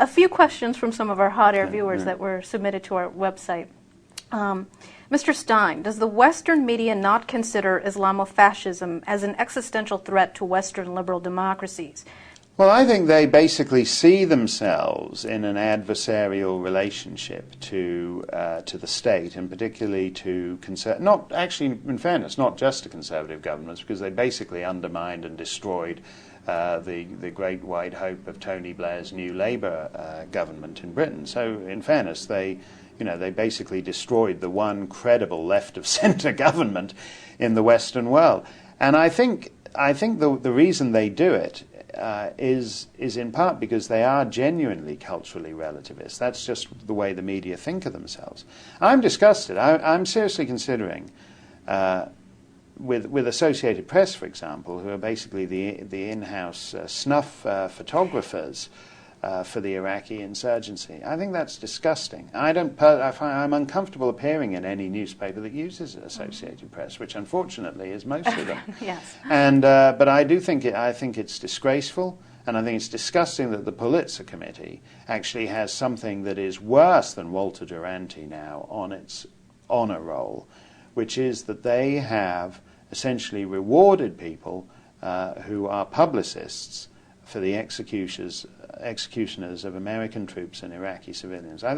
A few questions from some of our hot air viewers that were submitted to our website. Mr. Steyn, does the Western media not consider Islamofascism as an existential threat to Western liberal democracies? Well, I think they basically see themselves in an adversarial relationship to the state, and particularly to not actually, in fairness, not just to conservative governments, because they basically undermined and destroyed the great white hope of Tony Blair's new Labour government in Britain. So, in fairness, they basically destroyed the one credible left-of-centre government in the Western world. And I think the reason they do it is in part because they are genuinely culturally relativist. That's just the way the media think of themselves. I'm disgusted. I'm seriously considering, with Associated Press, for example, who are basically the in-house snuff photographers for the Iraqi insurgency. I think that's disgusting. I'm uncomfortable appearing in any newspaper that uses Associated Press, which unfortunately is most of them. Yes. And but I think it's disgraceful, and I think it's disgusting that the Pulitzer Committee actually has something that is worse than Walter Duranty now on its honor roll, which is that they have essentially rewarded people who are publicists for the executioners of American troops and Iraqi civilians. I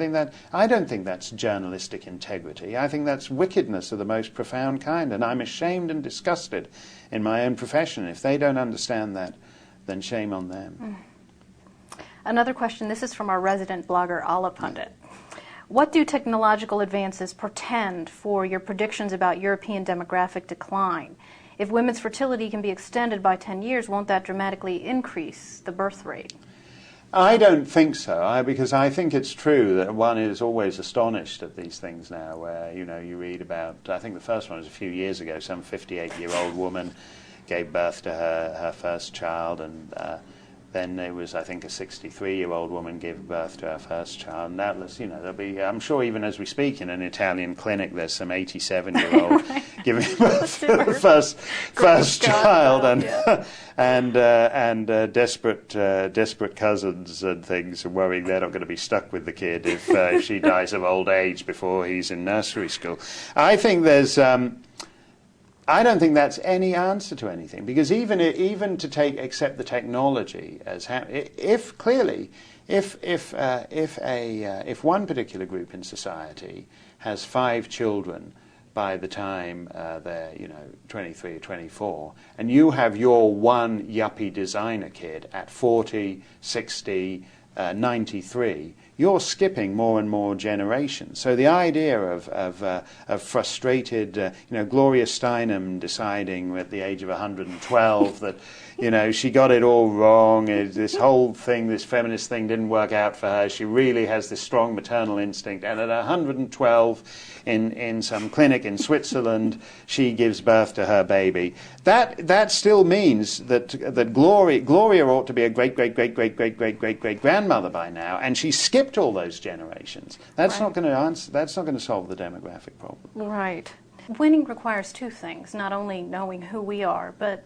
don't think that's journalistic integrity. I think that's wickedness of the most profound kind, and I'm ashamed and disgusted in my own profession. If they don't understand that, then shame on them. Another question, this is from our resident blogger, Allah Pundit. What do technological advances portend for your predictions about European demographic decline? If women's fertility can be extended by 10 years, won't that dramatically increase the birth rate? I don't think so, because I think it's true that one is always astonished at these things now, where, you read about, I think the first one was a few years ago, some 58-year-old woman gave birth to her first child, and then there was, I think, a 63-year-old woman gave birth to her first child. And doubtless, there'll be, I'm sure even as we speak in an Italian clinic, there's some 87-year-old right. giving birth to the first child, and desperate cousins and things, worrying they're not going to be stuck with the kid if she dies of old age before he's in nursery school. I think there's. I don't think that's any answer to anything, because even to accept the technology as if one particular group in society has 5 children by the time they're 23 or 24, and you have your one yuppie designer kid at 40, 60, 93, you're skipping more and more generations. So the idea of frustrated, Gloria Steinem deciding at the age of 112 that, she got it all wrong, this whole thing, this feminist thing didn't work out for her, she really has this strong maternal instinct, and at 112 in some clinic in Switzerland, she gives birth to her baby. That still means that Gloria ought to be a great grandmother by now, and she skipped all those generations. That's not going to answer. That's not going to solve the demographic problem. Right. Winning requires 2 things: not only knowing who we are, but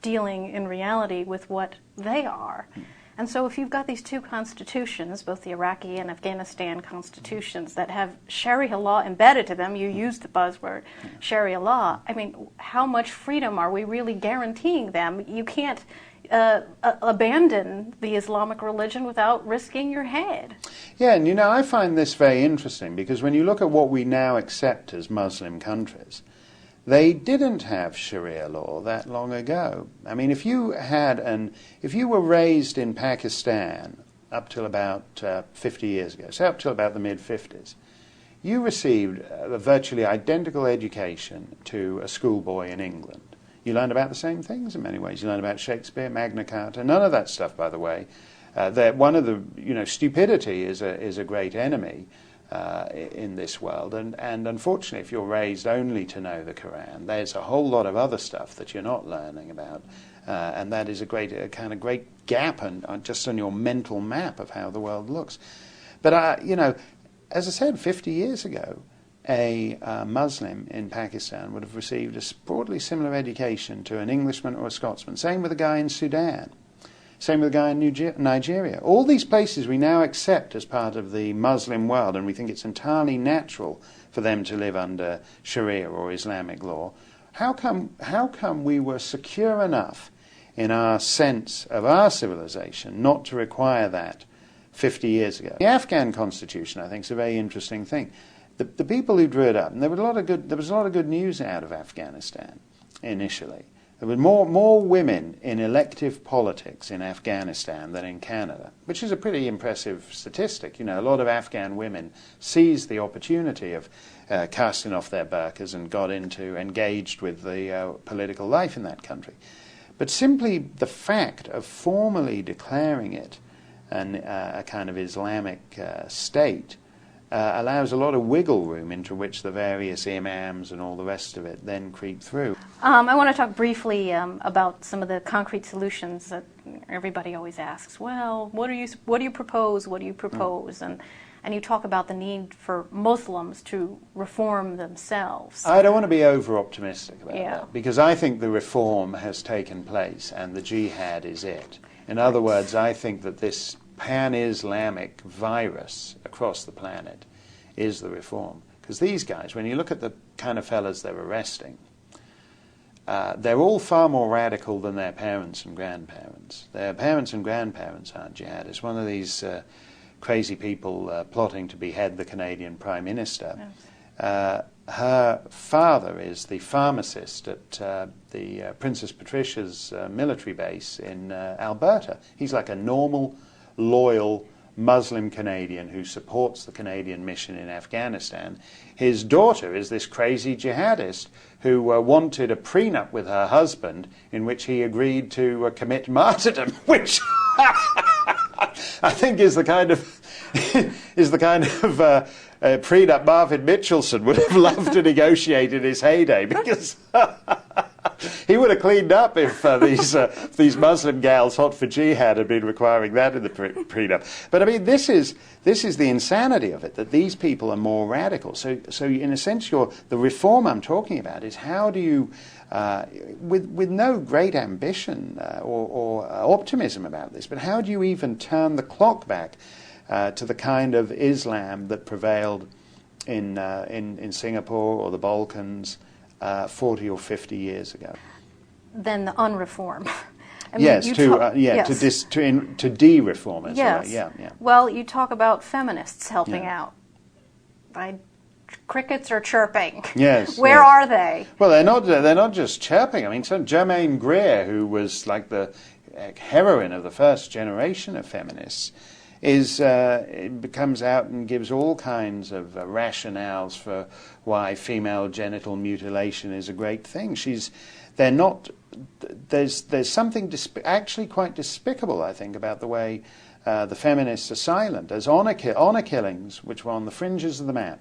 dealing in reality with what they are. And so if you've got these 2 constitutions, both the Iraqi and Afghanistan constitutions, that have Sharia law embedded to them, you used the buzzword Sharia law, I mean, how much freedom are we really guaranteeing them? You can't abandon the Islamic religion without risking your head. Yeah, and I find this very interesting, because when you look at what we now accept as Muslim countries, they didn't have Sharia law that long ago. I mean, if you were raised in Pakistan up till about 50 years ago, so up till about the mid-50s, you received a virtually identical education to a schoolboy in England. You learned about the same things in many ways. You learned about Shakespeare, Magna Carta, none of that stuff, by the way. One of the, stupidity is a great enemy in this world, and unfortunately, if you're raised only to know the Quran, there's a whole lot of other stuff that you're not learning about, and that is a kind of great gap just on your mental map of how the world looks. But as I said, 50 years ago, a Muslim in Pakistan would have received a broadly similar education to an Englishman or a Scotsman. Same with a guy in Sudan. Same with the guy in Nigeria. All these places we now accept as part of the Muslim world, and we think it's entirely natural for them to live under Sharia or Islamic law. How come we were secure enough in our sense of our civilization not to require that 50 years ago? The Afghan constitution, I think, is a very interesting thing. The people who drew it up, and there was a lot of good news out of Afghanistan initially. There were more women in elective politics in Afghanistan than in Canada, which is a pretty impressive statistic. You know, a lot of Afghan women seized the opportunity of casting off their burqas and got engaged with the political life in that country. But simply the fact of formally declaring it a kind of Islamic state allows a lot of wiggle room into which the various imams and all the rest of it then creep through. I want to talk briefly about some of the concrete solutions that everybody always asks. Well, what do you propose? What do you propose? And you talk about the need for Muslims to reform themselves. I don't want to be over-optimistic about that, because I think the reform has taken place and the jihad is it. In other words, I think that this pan-Islamic virus across the planet is the reform. Because these guys, when you look at the kind of fellas they're arresting, they're all far more radical than their parents and grandparents. Their parents and grandparents aren't jihadists. One of these crazy people plotting to behead the Canadian Prime Minister, her father is the pharmacist at the Princess Patricia's military base in Alberta. He's like a normal, loyal Muslim Canadian who supports the Canadian mission in Afghanistan. His daughter is this crazy jihadist who wanted a prenup with her husband in which he agreed to commit martyrdom, which I think is the kind of prenup Marvin Mitchelson would have loved to negotiate in his heyday, because he would have cleaned up if these Muslim gals hot for jihad had been requiring that in the prenup. But I mean, this is the insanity of it, that these people are more radical. So in a sense, the reform I'm talking about is how do you, with no great ambition or optimism about this, but how do you even turn the clock back to the kind of Islam that prevailed in Singapore or the Balkans 40 or 50 years ago? Then the unreform. I mean, yes, to de-reform as yes. well. Yeah. Well, you talk about feminists helping out. Crickets are chirping. Yes. Where are they? Well, they're not just chirping. I mean, Germaine Greer, who was like the heroine of the first generation of feminists, comes out and gives all kinds of rationales for why female genital mutilation is a great thing. There's something actually quite despicable, I think, about the way the feminists are silent. There's honor killings, which were on the fringes of the map